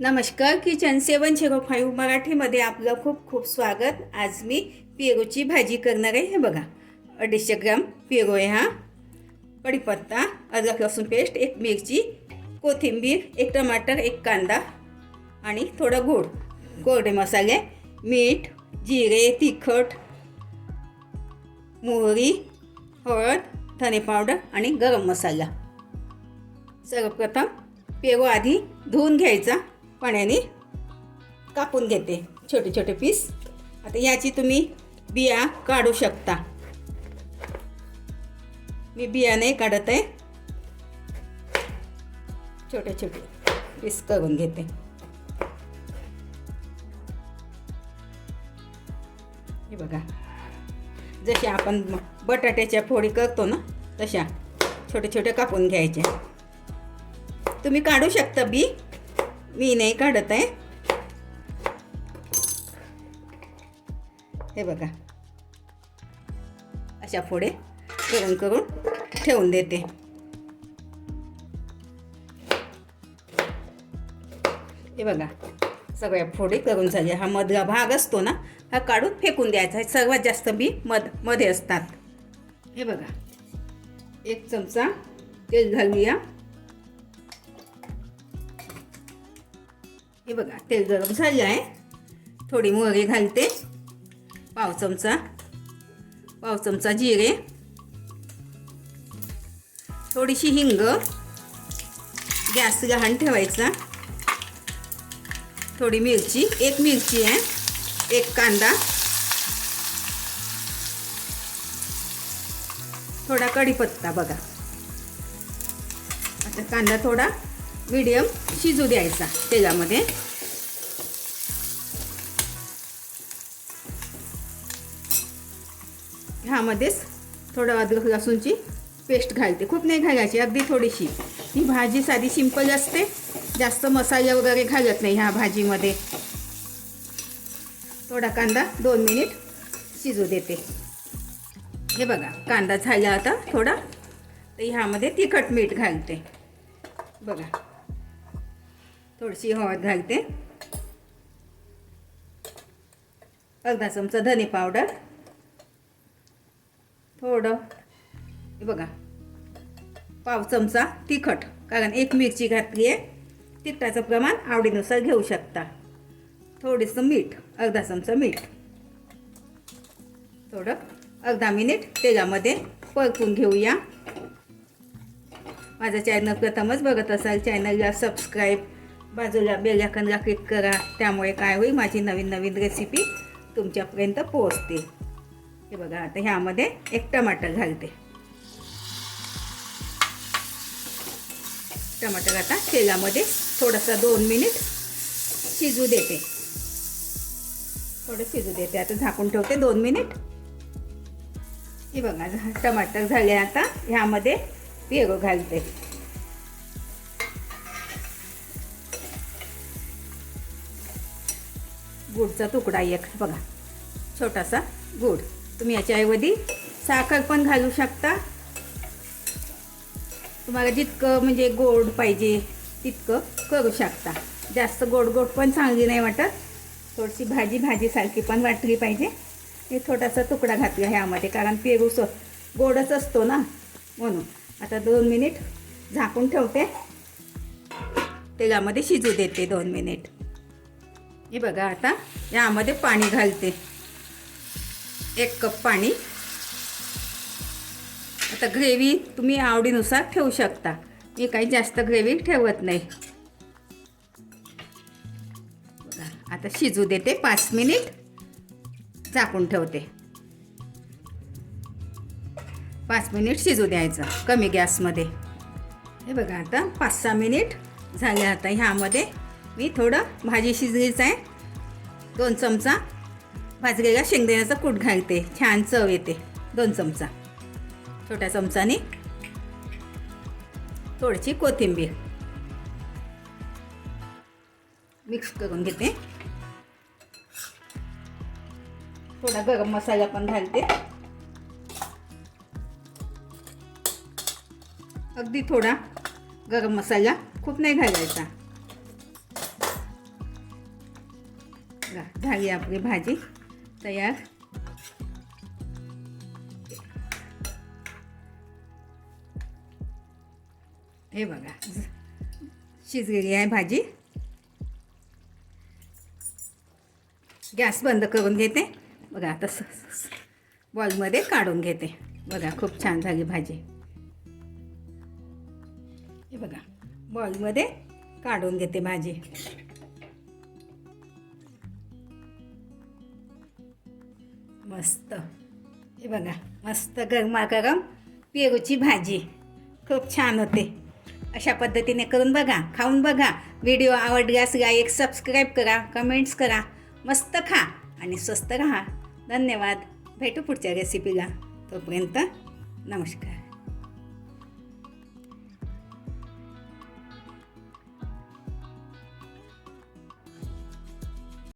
नमस्कार. किचन 705 मराठीमध्ये आपलं खूप खूप स्वागत. आज मी पेरूची भाजी करणार आहे. हे बघा, 250 ग्राम पेरू आहे. हा कढीपत्ता, अद्रक लसूण पेस्ट, एक मिरची, कोथिंबीर, एक टमाटर, एक कांदा आणि थोडा गूळ, कोरडे मसाले, मीठ, जिरे, तिखट, मोहरी, हळद, धने पावडर आणि गरम मसाला. सर्वप्रथम पेरू आधी धुवून घ्यायचा, पाण्याने कापून घेते छोटे छोटे पीस. आता याची तुम्ही बिया काढू शकता. मी बिया नाही काढत आहे, छोटे छोटे पीस करून घेते. हे बघा, जसे आपण बटाट्याच्या फोडी करतो ना, तशा छोटे छोटे कापून घ्यायचे. तुम्ही काढू शकता बी, मी नाही काढत आहे. हे बघा, अशा फोडे करून करून ठेवून देते. हे बघा, सगळ्या फोडी करून झाल्या. हा मधला भाग असतो ना, हा काढून फेकून द्यायचा. सर्वात जास्त बी मध्ये असतात. हे बघा, 1 चमचा तेल घालूया. हे बघा, तेल गरम झाले आहे. थोडी मोहरी घालते, पाव चमचा जिरे, थोडीशी हिंग. गॅस लहान ठेवायचा. थोडी मिरची, 1 मिरची आहे, 1 कांदा, थोडा कढीपत्ता. बघा, आता कांदा थोडा मीडियम शिजू द्यायचा तेलामध्ये. ह्यामध्येच थोडं अद्रक लसूणची पेस्ट घालते. खूप नाही घालायची, अगदी थोडीशी. ही भाजी साधी सिंपल असते, जास्त मसाले वगैरे घालत नाही ह्या भाजीमध्ये. थोडा कांदा 2 मिनिट शिजू देते. हे बघा, कांदा झाला आता थोडा, तर ह्यामध्ये तिखट मीठ घालते. बघा, थोडीशी हळद घालते, अर्धा चमचा धने पावडर, थोडं हे बघा पाव चमचा तिखट, कारण 1 मिरची घातली आहे. तिखटाचं प्रमाण आवडीनुसार घेऊ शकता. थोडंसं मीठ, अर्धा चमचा मीठ. थोडं अर्धा मिनिट तेलामध्ये परतून घेऊया. माझा चॅनल प्रथमच बघत असाल, चॅनलला सबस्क्राईब, बाजूला बेल आयकॉनला क्लिक करा. त्यामुळे काय होईल, माझी नवीन नवीन रेसिपी तुमच्यापर्यंत पोहोचते. हे बघा, आता ह्यामध्ये 1 टमाटर घालते. टमाटर आता तेलामध्ये थोडासा 2 मिनिट शिजू देते. थोडं शिजू देते. आता झाकून ठेवते 2 मिनिट. हे बघा, टमाटर झाले. आता ह्यामध्ये पेरू घालते. गूळचा तुकडा 1, बघा, छोटासा गूळ. तुम्ही याच्याऐवजी साखर पण घालू शकता. तुम्हाला जितकं म्हणजे गोड पाहिजे तितकं करू शकता. जास्त गोड गोड पण चांगली नाही वाटत, थोडीशी भाजीसारखी पण वाटली पाहिजे. हे थोडासा तुकडा घातला ह्यामध्ये, कारण पेरू गोडच असतो ना, म्हणून. आता 2 मिनिट झाकून ठेवते, तेलामध्ये शिजू देते 2 मिनिट. हे बघा, आता यामध्ये पाणी घालते, 1 कप पाणी. आता ग्रेव्ही तुम्ही आवडीनुसार ठेवू शकता. मी काही जास्त ग्रेव्ही ठेवत नाही. बघा, आता शिजू देते 5 मिनिट, झाकून ठेवते. 5 मिनिट शिजू द्यायचं कमी गॅसमध्ये. हे बघा, आता 5-6 मिनिट झाले. आता ह्यामध्ये मी थोडं भाजी शिजलीचं आहे, 2 चमचा भाजलेला शेंगदाण्याचा कूट घालते. छान चव येते. 2 चमचा, छोट्या चमचाने थोडीशी कोथिंबीर मिक्स करून घेते. थोडा गरम मसाला पण घालते, अगदी थोडा गरम मसाला, खूप नाही घालायचा. बघा झाली आपली भाजी तयार. हे बघा शिजलेली आहे भाजी. गॅस बंद करून घेते. बघा आता बॉलमध्ये काढून घेते. बघा खूप छान झाली भाजी. हे बघा बॉलमध्ये काढून घेते भाजी. मस्त. हे बघा मस्त गरमागरम पेरूची भाजी खूप छान होते. अशा पद्धतीने करून बघा, खाऊन बघा. व्हिडिओ आवडल्यास लाईक सबस्क्राईब करा, कमेंट्स करा. मस्त खा आणि स्वस्त राहा. धन्यवाद. भेटू पुढच्या रेसिपीला. तोपर्यंत नमस्कार.